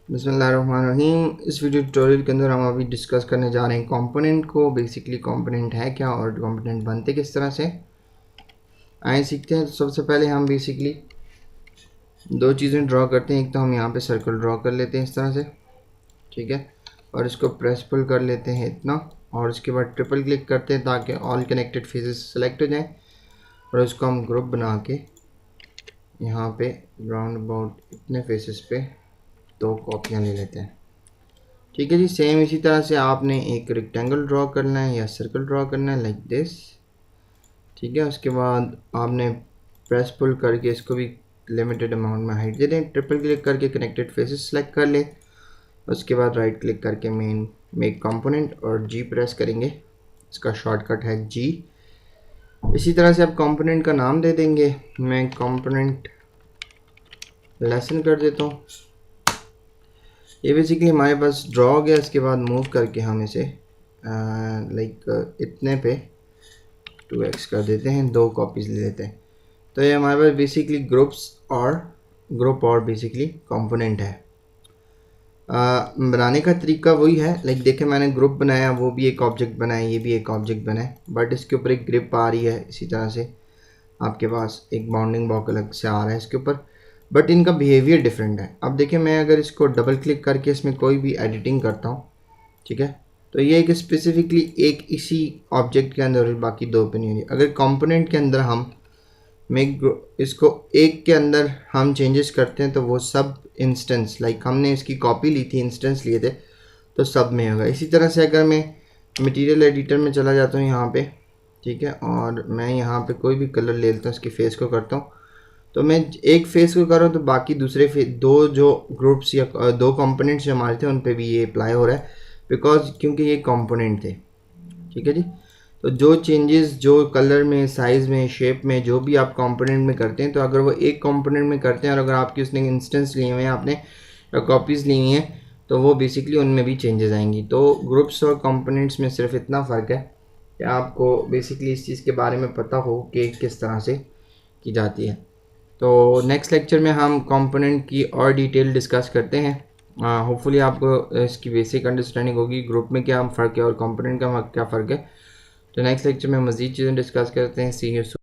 बिस्मिल्लाहिर्रहमानिर्रहीम। इस video tutorial के अंदर हम अभी डिस्कस करने जा रहे हैं कंपोनेंट को। बेसिकली कंपोनेंट है क्या और कंपोनेंट बनते किस तरह से, आए सीखते हैं। तो सबसे पहले हम बेसिकली दो चीज़ें ड्रॉ करते हैं। एक तो हम यहाँ पे सर्कल ड्रॉ कर लेते हैं इस तरह से, ठीक है, और इसको प्रेस पुल कर लेते हैं इतना, और उसके बाद ट्रिपल क्लिक करते हैं ताकि ऑल कनेक्टेड फेसेस सेलेक्ट हो जाएँ, और उसको हम ग्रुप बना के यहाँ पे राउंड अबाउट इतने फेसेस पे दो कॉपियाँ ले लेते हैं। ठीक है जी। सेम इसी तरह से आपने एक रेक्टेंगल ड्रॉ करना है या सर्कल ड्रॉ करना है लाइक दिस, ठीक है। उसके बाद आपने प्रेस पुल करके इसको भी लिमिटेड अमाउंट में हाइट दे दें, ट्रिपल क्लिक करके कनेक्टेड फेसेस सेलेक्ट कर ले, उसके बाद राइट क्लिक करके मेन मेक कंपोनेंट और जी प्रेस करेंगे, इसका शॉर्टकट है जी। इसी तरह से आप कंपोनेंट का नाम दे देंगे, मैं कंपोनेंट लेसन कर देता हूँ। ये बेसिकली हमारे पास ड्रॉ हो गया। इसके बाद मूव करके हम इसे लाइक इतने पे 2x कर देते हैं, दो कॉपीज़ ले लेते हैं। तो ये हमारे पास बेसिकली ग्रुप और बेसिकली कंपोनेंट है। बनाने का तरीका वही है। लाइक देखें, मैंने ग्रुप बनाया, वो भी एक ऑब्जेक्ट बनाया, ये भी एक ऑब्जेक्ट बनाए, बट इसके ऊपर एक ग्रिप आ रही है। इसी तरह से आपके पास एक बाउंडिंग बॉक्स अलग से आ रहा है इसके ऊपर, बट इनका बिहेवियर डिफरेंट है। अब देखिए, मैं अगर इसको डबल क्लिक करके इसमें कोई भी एडिटिंग करता हूँ, ठीक है, तो ये एक स्पेसिफिकली एक इसी ऑब्जेक्ट के अंदर, बाकी दो पे नहीं होगी। अगर कंपोनेंट के अंदर हम इसको एक के अंदर हम चेंजेस करते हैं तो वो सब इंस्टेंस, लाइक हमने इसकी कॉपी ली थी, इंस्टेंस लिए थे, तो सब में होगा। इसी तरह से अगर मैं मटेरियल एडिटर में चला जाता हूँ यहाँ पे, ठीक है, और मैं यहाँ पे कोई भी कलर ले लेता हूँ, इसकी फेस को करता हूँ, तो मैं एक फेस को कर रहा हूँ तो बाकी दूसरे दो जो ग्रुप्स या दो कंपोनेंट्स जो हमारे थे उन पे भी ये अप्लाई हो रहा है, बिकॉज क्योंकि ये कंपोनेंट थे। ठीक है जी। तो जो चेंजेस जो कलर में, साइज़ में, शेप में जो भी आप कंपोनेंट में करते हैं, तो अगर वो एक कंपोनेंट में करते हैं और अगर आपकी उसने इंस्टेंस लिए हुए हैं आपने या कॉपीज़ ली हुई हैं, तो वो बेसिकली उनमें भी चेंजेस आएंगी। तो ग्रुप्स और कंपोनेंट्स में सिर्फ इतना फ़र्क है कि आपको बेसिकली इस चीज़ के बारे में पता हो कि किस तरह से की जाती है। तो नेक्स्ट लेक्चर में हम कंपोनेंट की और डिटेल डिस्कस करते हैं। होपफुली आपको इसकी बेसिक अंडरस्टैंडिंग होगी, ग्रुप में क्या फ़र्क है और कंपोनेंट का क्या फ़र्क है। तो नेक्स्ट लेक्चर में मज़ीद चीज़ें डिस्कस करते हैं। सी यू सून।